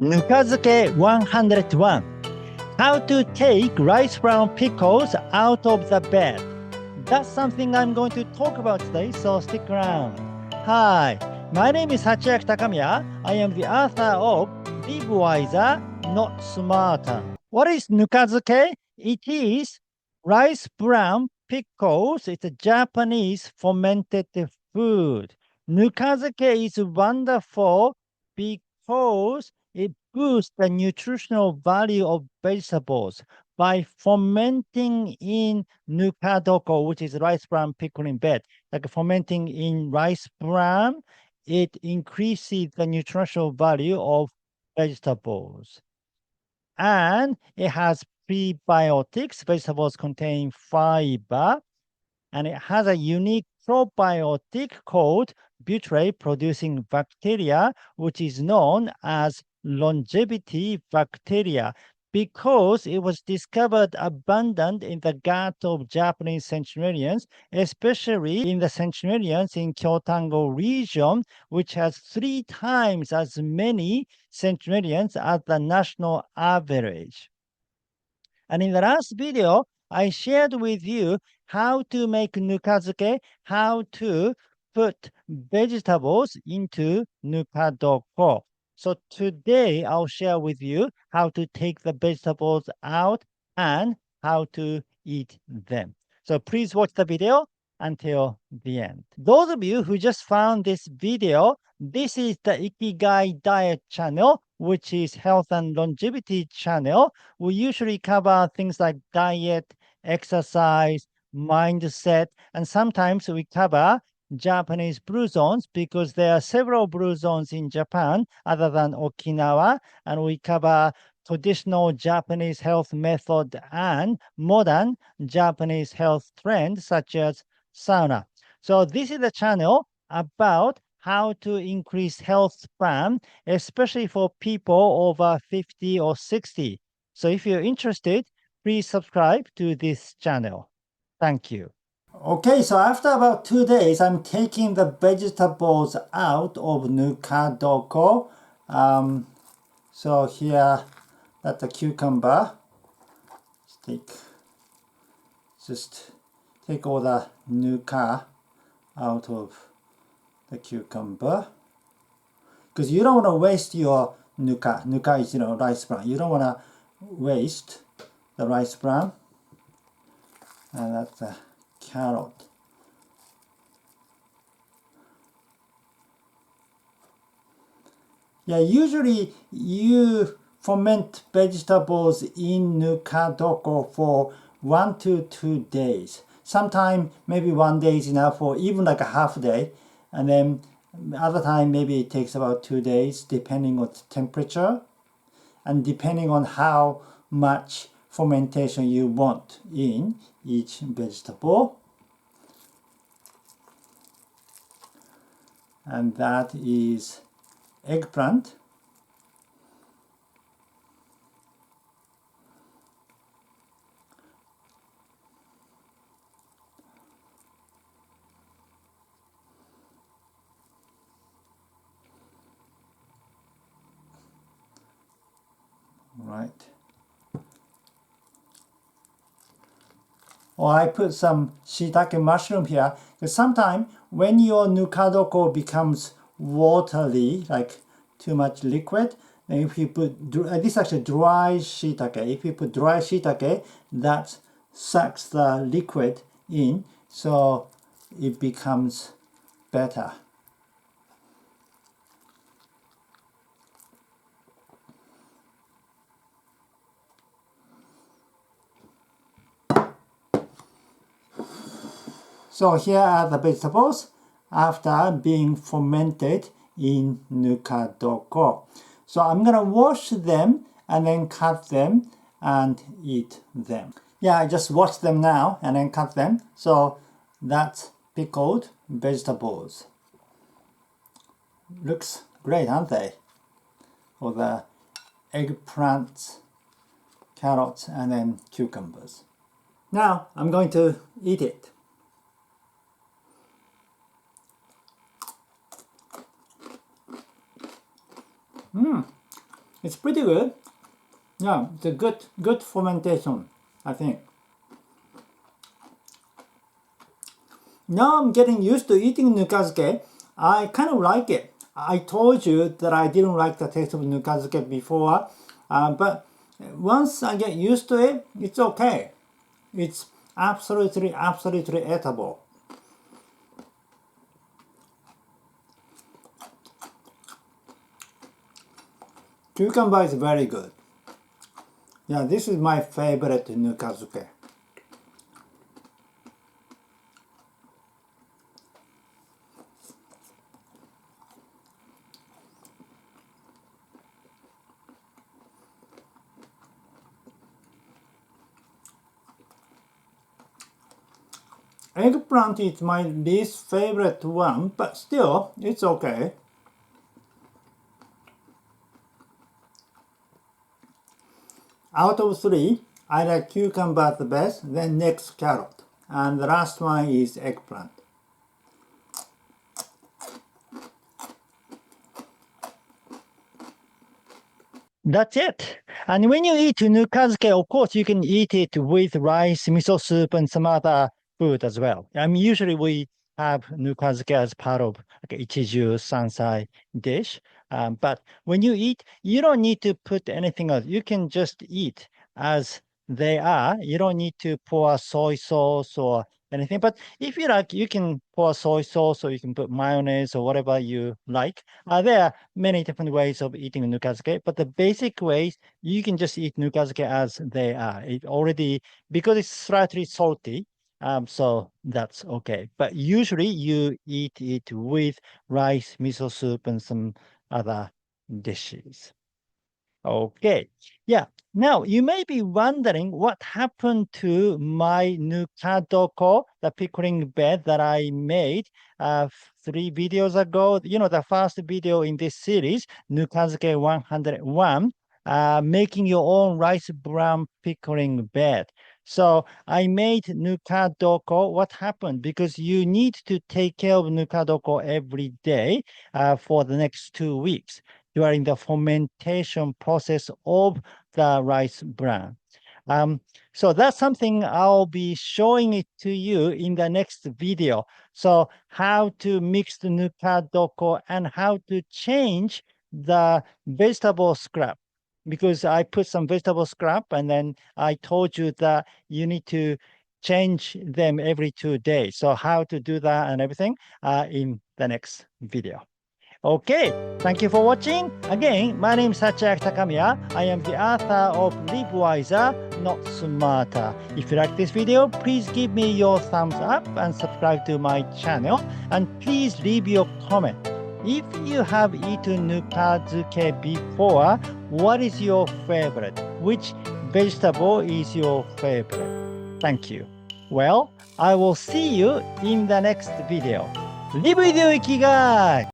Nukazuke 101. How to take rice brown pickles out of the bed. That's something I'm going to talk about today, so stick around. Hi, my name is Sachiaki Takamiya. I am the author of Live Wiser, Not Smarter. What is Nukazuke? It is rice brown pickles. It's a Japanese fermented food. Nukazuke is wonderful because it boosts the nutritional value of vegetables by fermenting in Nukadoko, which is rice bran pickling bed. Like fermenting in rice bran, it increases the nutritional value of vegetables. And it has prebiotics. Vegetables contain fiber, and it has a unique probiotic called butyrate-producing bacteria, which is known as longevity bacteria, because it was discovered abundant in the gut of Japanese centenarians, especially in the centenarians in Kyotango region, which has 3 times as many centenarians as the national average. And in the last video, I shared with you how to make nukazuke, how to put vegetables into nukadoko. So today I'll share with you how to take the vegetables out and how to eat them. So please watch the video until the end. Those of you who just found this video, this is the Ikigai Diet channel, which is health and longevity channel. We usually cover things like diet, exercise, mindset, and sometimes we cover Japanese blue zones because there are several blue zones in Japan other than Okinawa, and we cover traditional Japanese health method and modern Japanese health trends such as sauna. So this is the channel about how to increase health span, especially for people over 50 or 60. So if you're interested, please subscribe to this channel. Thank you. Okay, so after about 2 days, I'm taking the vegetables out of Nukadoko. So here, that's the cucumber. Just take all the nuka out of the cucumber. Because you don't want to waste your nuka. Nuka is, rice bran. You don't want to waste the rice bran. And that's the carrot. Yeah, usually you ferment vegetables in Nukadoko for 1 to 2 days. Sometimes maybe 1 day is enough, or even like a half day. And then other time maybe it takes about 2 days, depending on the temperature and depending on how much fermentation you want in each vegetable. And that is eggplant. Right. Or I put some shiitake mushroom here, because sometimes when your nukadoko becomes watery, like too much liquid, then if you put, this is actually dry shiitake. If you put dry shiitake, that sucks the liquid in, so it becomes better. So here are the vegetables after being fermented in Nukadoko. So I'm going to wash them and then cut them and eat them. Yeah, I just washed them now and then cut them. So that's pickled vegetables. Looks great, aren't they? For the eggplants, carrots, and then cucumbers. Now I'm going to eat it. It's pretty good. Yeah, it's a good fermentation, I think. Now I'm getting used to eating Nukazuke. I kind of like it. I told you that I didn't like the taste of Nukazuke before, but once I get used to it, it's okay. It's absolutely edible. Cucumber is very good. Yeah, this is my favorite Nukazuke. Eggplant is my least favorite one, but still, it's okay. Out of three, I like cucumber the best, then next carrot, and the last one is eggplant. That's it. And when you eat Nukazuke, of course, you can eat it with rice, miso soup, and some other food as well. I mean, usually we have Nukazuke as part of like Ichiju Sansai dish. But when you eat, you don't need to put anything else. You can just eat as they are. You don't need to pour soy sauce or anything. But if you like, you can pour soy sauce or you can put mayonnaise or whatever you like. There are many different ways of eating Nukazuke, but the basic ways, you can just eat Nukazuke as they are. It already, because it's slightly salty, so that's okay. But usually you eat it with rice, miso soup, and some other dishes. Okay. Yeah. Now, you may be wondering what happened to my Nukadoko, the pickling bed that I made 3 videos ago. You know, the first video in this series, Nukazuke 101, making your own rice bran pickling bed. So I made Nukadoko. What happened? Because you need to take care of Nukadoko every day for the next 2 weeks during the fermentation process of the rice bran. So that's something I'll be showing it to you in the next video. So how to mix the Nukadoko and how to change the vegetable scrap. Because I put some vegetable scrap and then I told you that you need to change them every 2 days. So how to do that and everything in the next video. Okay, thank you for watching. Again, my name is Sachiaki Takamiya. I am the author of Live Wiser, Not Smarter. If you like this video, please give me your thumbs up and subscribe to my channel. And please leave your comment. If you have eaten Nukazuke before, what is your favorite? Which vegetable is your favorite? Thank you. Well, I will see you in the next video. Live with your Ikigai!